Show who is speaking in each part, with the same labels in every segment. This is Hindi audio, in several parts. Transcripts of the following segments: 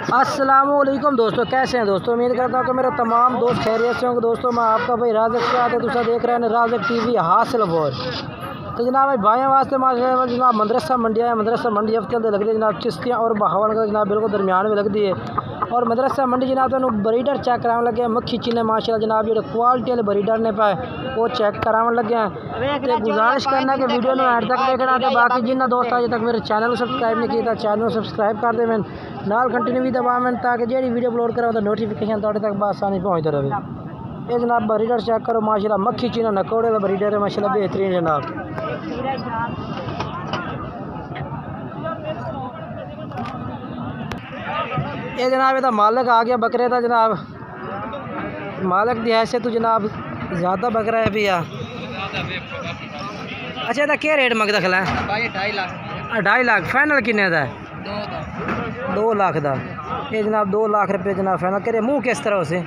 Speaker 1: अस्सलामुअलैकुम दोस्तों, कैसे हैं दोस्तों। उम्मीद करता हूँ कि मेरे तमाम दोस्त खैरियत से होंगे। दोस्तों मैं आपका भाई राज़िक क्या है दूसरा देख रहे हैं राज़िक टीवी हासिलपुर। तो जनाब भाई वास्ते माशाल्लाह जनाब मदरसा मंडी है। मदरसा मंडी हफ्ते लगती है जनाब चिश्तियाँ और बहावन का जनाब बिल्कुल दरमियान में लगती है। और मदरसा मंडी जनाब तो ब्रीडर चेक कराने लगे हैं। मक्खी चीने माशाल्लाह जनाब जो क्वालिटी वाले ब्रीडर ने पाए वो चेक कराने लगे हैं। तो गुजारिश करना कि वीडियो में एंड तक देखना। तो बाकी जिन्हें दोस्त अजे तक मेरे चैनल को सब्सक्राइब नहीं किया चैनल सब्सक्राइब कर दें नाल कंटिन्यू भी दबा मैं ताकि जी वीडियो अपलोड करा तो नोटिफिकेशन थोड़े तक आसानी पहुँचते रहे। ये जनाब ब्रीडर चेक करो माशाल्लाह मक्खी चीना नकोड़े का ब्रीडर है माशाल्लाह बेहतरीन जनाब। ये जनाब ये मालिक आ गया बकरे का जनाब। मालिक की हैसियत तो जनाब ज़्यादा बकरा है भैया। अच्छा ये क्या रेट मंगता खिला है? 2.5 लाख फाइनल किन्ने का? 2 लाख का। ये जनाब 2 लाख रुपये जनाब फाइनल करे। मुँह किस तरह से?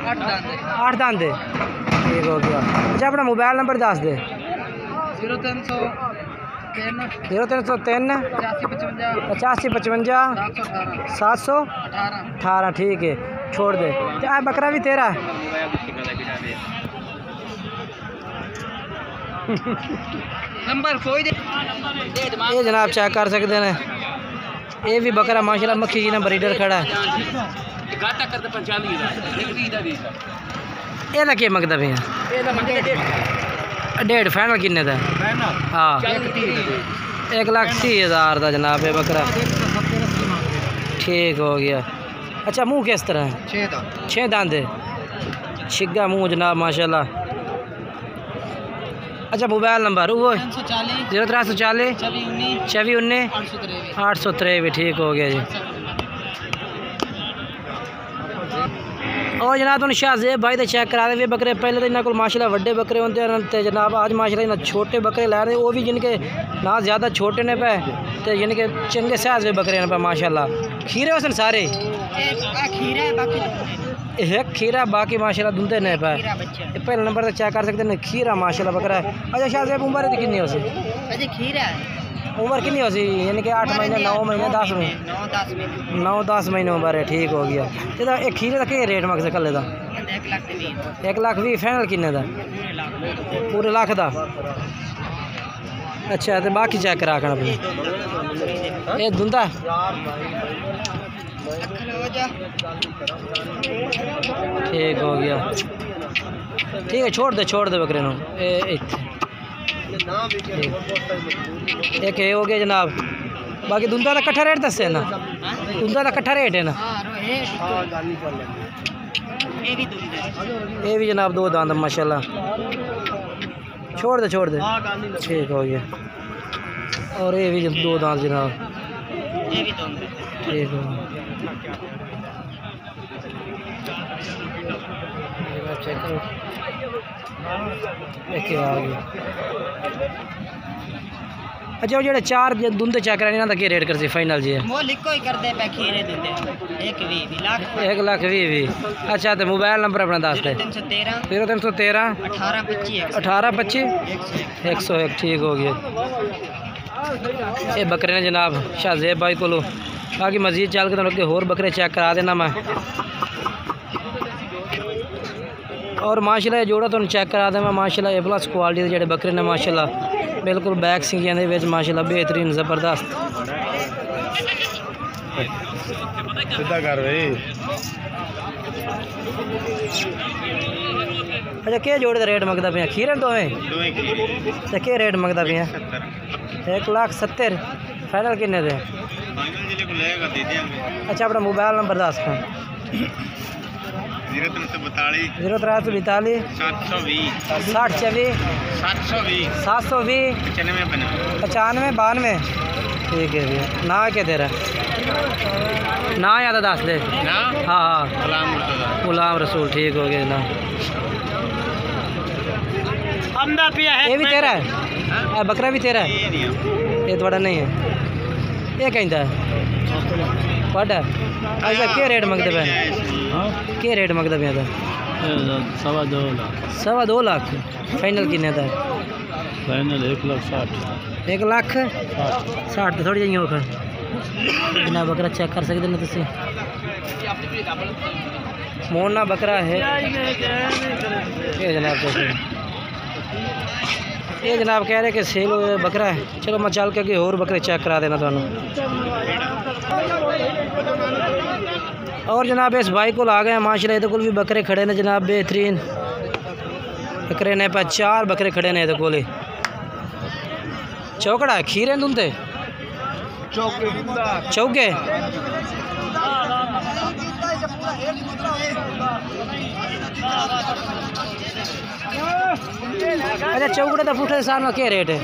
Speaker 1: 8 दांत दे। ठीक हो गया। अच्छा अपना मोबाइल नंबर दस दे। 0303 85 55 718। ठीक है छोड़ दे। क्या बकरा भी तेरा?
Speaker 2: नंबर कोई दे।
Speaker 1: ये जनाब चेक कर सकते हैं। ये भी बकरा माशाल्लाह मक्खी जी ने ब्रीडर खड़ा है। ये क्या मंगता भैया? 1.5 फाइनल किन्ने का? हाँ 1,30,000 का जनाब ये बकरा। ठीक हो गया। अच्छा मुँह किस तरह है? 6 दांत है। छिग्गा मुँह जनाब माशाल्लाह। अच्छा मोबाइल नंबर वो 0340 24 823। ठीक हो गया जी। और जनाब तुम शाहजेब भाई तो चेक करा दे बकरे। पहले तो इन्होंने को माशाल्लाह बड़े बकरे होते हैं जनाब। आज माशाल्लाह इन्हें छोटे बकरे ला रहे वो भी जिनके ना ज़्यादा छोटे ने पे तो जिनके चंगे साइज बकरे ने पे माशाल्लाह। खीरे उसन सारे एक खीरा बाकी माशाल्लाह धुंधे ने पे। पहले नंबर तक चेक कर सकते हैं खीरा माशाल्लाह बकरा है। अच्छा शाहजेब उम्र तो कितनी हो सी? उम्र कितनी हो सी? यानी कि 8 महीने 9 महीने 10 महीने 9-10 महीने उम्र है। ठीक हो गया। तो एक खीरे का क्या रेट मकसद कल का? 1,20,000 फाइनल किन्ने का? पूरे लाख का। अच्छा तो बाकी चेक करा कर अपने। ये धुंधा ठीक हो गया। ठीक है छोड़ दे बकरे नो। एक हो गया जनाब। बाकी धुंधा का कट्ठा रेट दस है ना? धुंधा का कट्ठा रेट है ना? ये भी जनाब 2 दांत माशाल्लाह। छोड़ दे। ठीक हो गया। और ये भी 2 दांत जनाब। ठीक हो गया। चेक करो आ गया। अच्छा वो जो 4 धुंधे चेक कराने इन्हों का क्या रेट कर सी फाइनल जी? 1,20,000। अच्छा तो मोबाइल नंबर अपना दस दे। 0313 1825 101। ठीक हो गया। ये बकरे ने जनाब शाहजेब भाई को। बाकी मजीद चल के तो होर बकरे चेक करा देना मैं। और माशाल्लाह जोड़ा तो चेक करा दें मैं माशाल्लाह ए प्लस क्वालिटी के जोड़े बकरे ने माशाल्लाह बिल्कुल बैक सिंगियां दे विच माशाल्लाह बेहतरीन ज़बरदस्त।
Speaker 3: सीधा कर भाई।
Speaker 1: अच्छा क्या जोड़े का रेट मंगता पे? खीरन तो है तो क्या रेट मंगता पे? 1,70,000 फाइनल किन्ने दे? अच्छा अपना मोबाइल नंबर दस।
Speaker 3: 0342
Speaker 1: 720 720 95 92। ठीक है भैया। ना क्या तेरा ना याद दस दे? हाँ गुलाम रसूल। ठीक हो गया जनाब। ये भी तेरा है? बकरा भी तेरा है? ये थोड़ा नहीं है। ये कहीं है बड़ा। अच्छा क्या रेट मंगते पे? क्या रेट मंगते पे? 2.25 लाख फाइनल किन्ने का?
Speaker 3: फाइनल 1,60,000।
Speaker 1: 1,60,000 तो थोड़ी जी जनाब बकरा चेक कर सकते हैं तुम। मोना बकरा है ये जनाब। ये जनाब कह रहे कि सेल बकरा है। चलो मैं चल के और बकरे चेक करा देना थानू। और जनाब इस भाई को आ गए माशाल्लाह। ये भी बकरे खड़े ने जनाब, बेहतरीन बकरे ने। 4 बकरे खड़े ने ये कोले। चौकड़ा है खीरे तुंदे चौके। अच्छा चौकड़े का पुट्ठे हिसाब न क्या रेट है?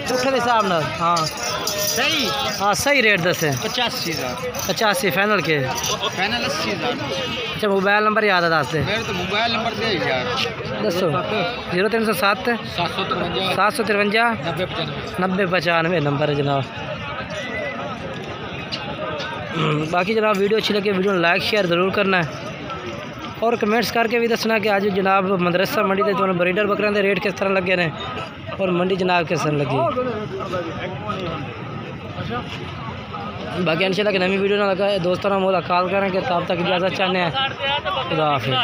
Speaker 1: पुट्ठे के हिसाब न हाँ
Speaker 2: सही।
Speaker 1: हाँ सही रेट दसे।
Speaker 2: 85,000।
Speaker 1: 85 फाइनल के?
Speaker 2: फाइनल 80,000।
Speaker 1: अच्छा मोबाइल नंबर याद है दस दे?
Speaker 2: मेरे तो मोबाइल नंबर दे यार।
Speaker 1: दसो। 0307 753 9095 नंबर है जनाब। बाकी जनाब वीडियो अच्छी लगे वीडियो लाइक शेयर ज़रूर करना है और कमेंट्स करके भी दसना कि आज जनाब मदरसा मंडी के दोनों ब्रीडर बकरियां के रेट किस तरह लगे ने और मंडी जनाब किस तरह लगी। बाकी इंशाल्लाह कि नवी वीडियो ना लगा है दोस्तों ना मुलाकात करें कि तब तक इजाज़त चाहते हैं। खुदा हाफिज़।